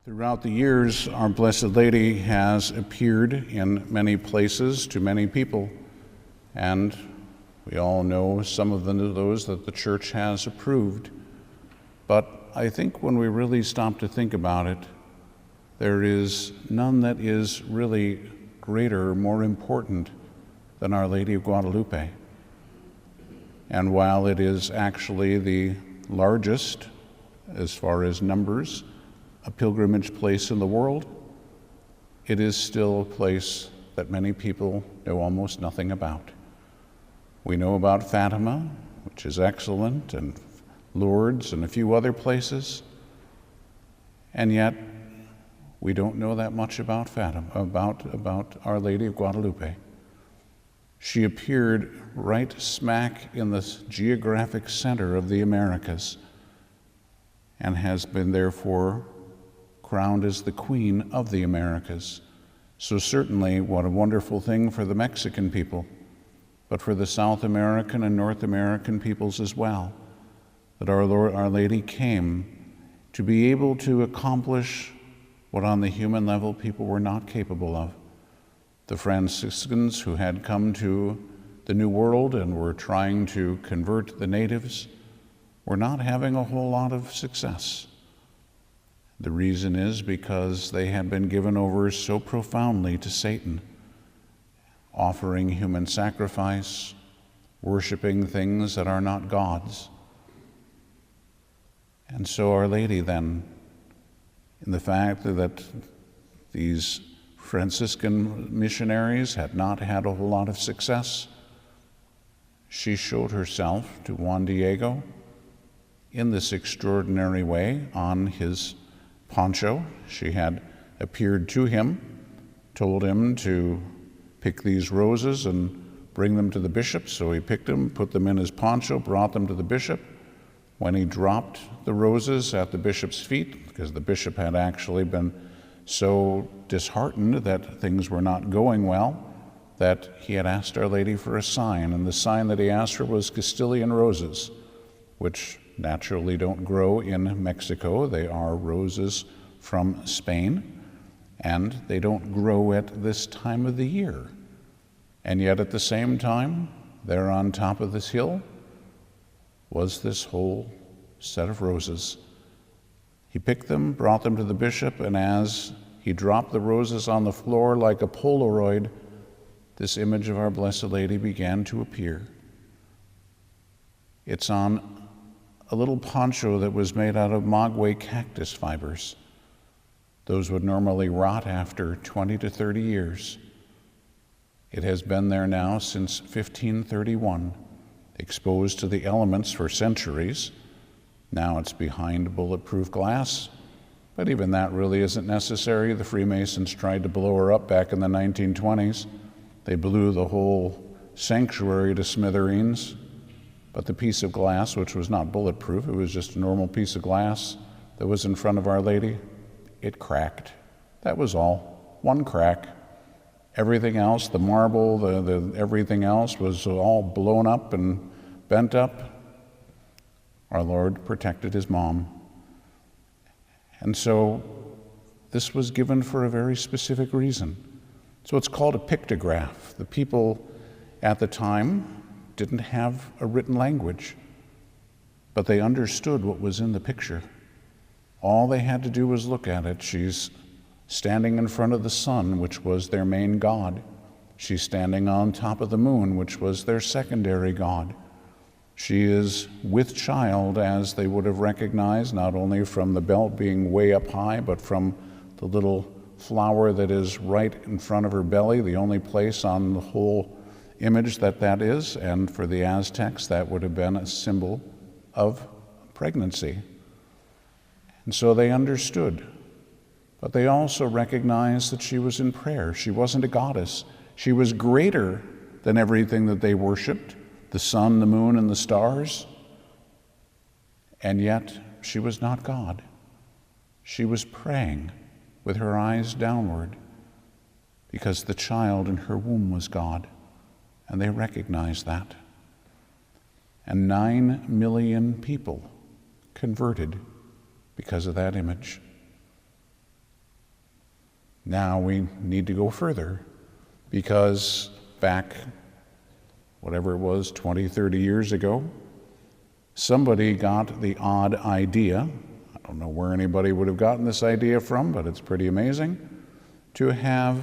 Throughout the years, Our Blessed Lady has appeared in many places to many people, and we all know some of those that the Church has approved. But I think when we really stop to think about it, there is none that is really greater or more important than Our Lady of Guadalupe. And while it is actually the largest, as far as numbers, a pilgrimage place in the world, it is still a place that many people know almost nothing about. We know about Fatima, which is excellent, and Lourdes and a few other places, and yet we don't know that much about Fatima, about Our Lady of Guadalupe. She appeared right smack in the geographic center of the Americas and has been therefore crowned as the Queen of the Americas. So certainly, what a wonderful thing for the Mexican people, but for the South American and North American peoples as well, that Our Lady came to be able to accomplish what on the human level people were not capable of. The Franciscans who had come to the New World and were trying to convert the natives were not having a whole lot of success. The reason is because they had been given over so profoundly to Satan, offering human sacrifice, worshiping things that are not gods. And so Our Lady then, in the fact that these Franciscan missionaries had not had a whole lot of success, she showed herself to Juan Diego in this extraordinary way on his poncho. She had appeared to him, told him to pick these roses and bring them to the bishop. So he picked them, put them in his poncho, brought them to the bishop. When he dropped the roses at the bishop's feet, because the bishop had actually been so disheartened that things were not going well, that he had asked Our Lady for a sign, and the sign that he asked for was Castilian roses, which naturally don't grow in Mexico. They are roses from Spain, and they don't grow at this time of the year. And yet at the same time, there on top of this hill was this whole set of roses. He picked them, brought them to the bishop, and as he dropped the roses on the floor like a Polaroid, this image of Our Blessed Lady began to appear. It's on a little poncho that was made out of maguey cactus fibers. Those would normally rot after 20 to 30 years. It has been there now since 1531, exposed to the elements for centuries. Now it's behind bulletproof glass, but even that really isn't necessary. The Freemasons tried to blow her up back in the 1920s. They blew the whole sanctuary to smithereens. But the piece of glass, which was not bulletproof, it was just a normal piece of glass that was in front of Our Lady, it cracked. That was all, one crack. Everything else, the marble, everything else was all blown up and bent up. Our Lord protected his mom. And so this was given for a very specific reason. So it's called a pictograph. The people at the time didn't have a written language, but they understood what was in the picture. All they had to do was look at it. She's standing in front of the sun, which was their main god. She's standing on top of the moon, which was their secondary god. She is with child, as they would have recognized, not only from the belt being way up high, but from the little flower that is right in front of her belly, the only place on the whole image that is, and for the Aztecs that would have been a symbol of pregnancy. And so they understood, but they also recognized that she was in prayer. She wasn't a goddess. She was greater than everything that they worshiped, the sun, the moon, and the stars, and yet she was not God. She was praying with her eyes downward because the child in her womb was God. And they recognized that. And 9 million people converted because of that image. Now we need to go further, because back, whatever it was, 20, 30 years ago, somebody got the odd idea, I don't know where anybody would have gotten this idea from, but it's pretty amazing, to have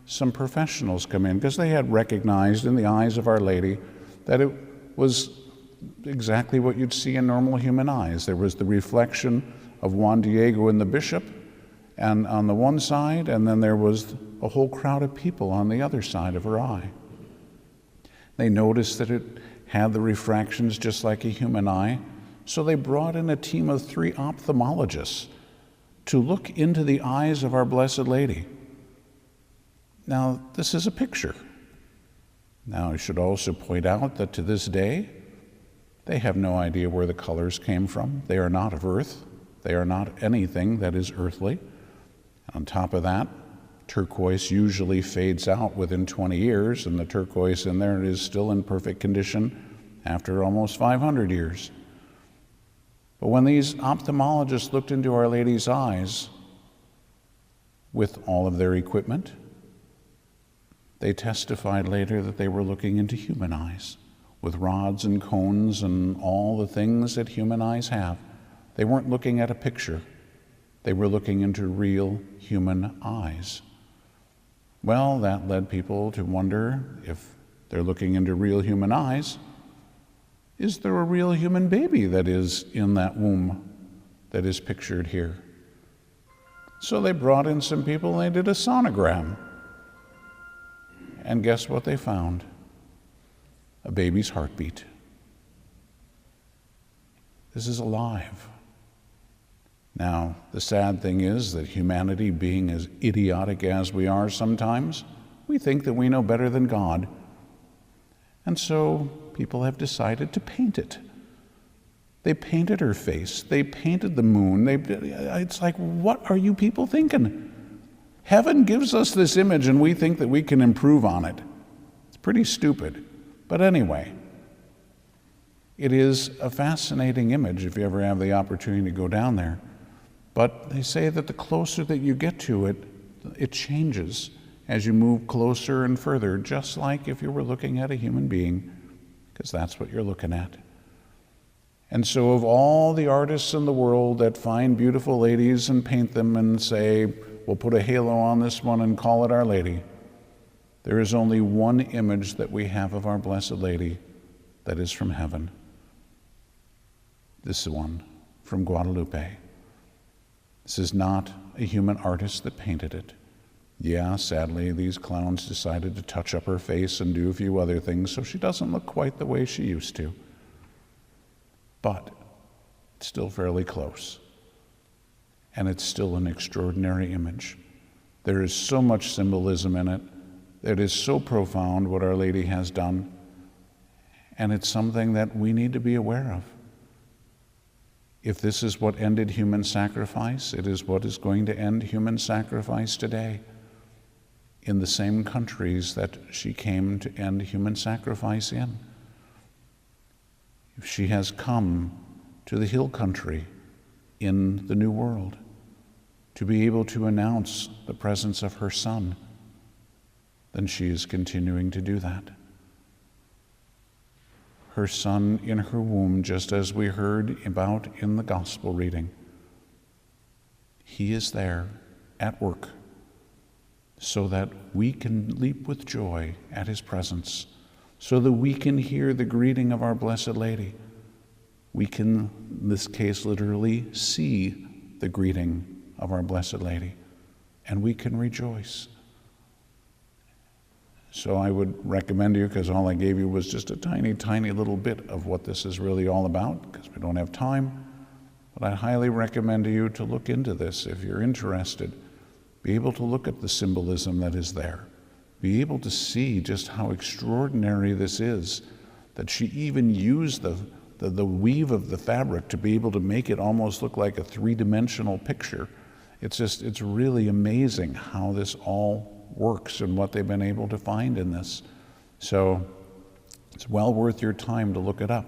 some professionals come in, because they had recognized in the eyes of Our Lady that it was exactly what you'd see in normal human eyes. There was the reflection of Juan Diego and the bishop, and on the one side, and then there was a whole crowd of people on the other side of her eye. They noticed that it had the refractions just like a human eye, so they brought in a team of 3 ophthalmologists to look into the eyes of Our Blessed Lady. Now, this is a picture. Now, I should also point out that to this day, they have no idea where the colors came from. They are not of earth. They are not anything that is earthly. On top of that, turquoise usually fades out within 20 years, and the turquoise in there is still in perfect condition after almost 500 years. But when these ophthalmologists looked into Our Lady's eyes with all of their equipment, they testified later that they were looking into human eyes with rods and cones and all the things that human eyes have. They weren't looking at a picture. They were looking into real human eyes. Well, that led people to wonder, if they're looking into real human eyes, is there a real human baby that is in that womb that is pictured here? So they brought in some people and they did a sonogram. And guess what they found? A baby's heartbeat. This is alive. Now, the sad thing is that humanity, being as idiotic as we are sometimes, we think that we know better than God. And so people have decided to paint it. They painted her face. They painted the moon. It's like, what are you people thinking? Heaven gives us this image and we think that we can improve on it. It's pretty stupid. But anyway, it is a fascinating image if you ever have the opportunity to go down there. But they say that the closer that you get to it, it changes as you move closer and further, just like if you were looking at a human being, because that's what you're looking at. And so of all the artists in the world that find beautiful ladies and paint them and say, we'll put a halo on this one and call it Our Lady, there is only one image that we have of Our Blessed Lady that is from heaven. This one from Guadalupe. This is not a human artist that painted it. Yeah, sadly, these clowns decided to touch up her face and do a few other things so she doesn't look quite the way she used to. But it's still fairly close. And it's still an extraordinary image. There is so much symbolism in it. It is so profound what Our Lady has done. And it's something that we need to be aware of. If this is what ended human sacrifice, it is what is going to end human sacrifice today in the same countries that she came to end human sacrifice in. If she has come to the hill country in the New World to be able to announce the presence of her Son, then she is continuing to do that. Her Son in her womb, just as we heard about in the gospel reading. He is there at work so that we can leap with joy at his presence, so that we can hear the greeting of our Blessed Lady. We can, in this case, literally see the greeting of our Blessed Lady, and we can rejoice. So I would recommend you, because all I gave you was just a tiny, tiny little bit of what this is really all about, because we don't have time, but I highly recommend to you to look into this if you're interested. Be able to look at the symbolism that is there. Be able to see just how extraordinary this is, that she even used the weave of the fabric to be able to make it almost look like a three-dimensional picture. It's really amazing how this all works and what they've been able to find in this. So it's well worth your time to look it up.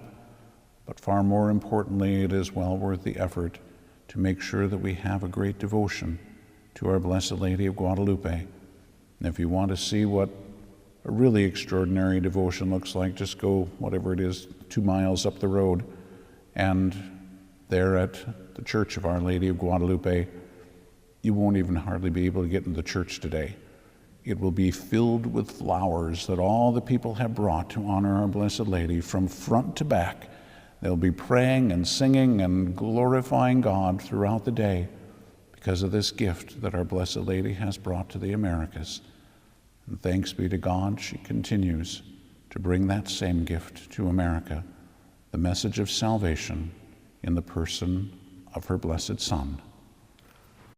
But far more importantly, it is well worth the effort to make sure that we have a great devotion to Our Blessed Lady of Guadalupe. And if you want to see what a really extraordinary devotion looks like, just go, whatever it is, 2 miles up the road, and there at the Church of Our Lady of Guadalupe, you won't even hardly be able to get into the church today. It will be filled with flowers that all the people have brought to honor Our Blessed Lady from front to back. They'll be praying and singing and glorifying God throughout the day because of this gift that Our Blessed Lady has brought to the Americas. And thanks be to God, she continues to bring that same gift to America, the message of salvation in the person of her blessed Son.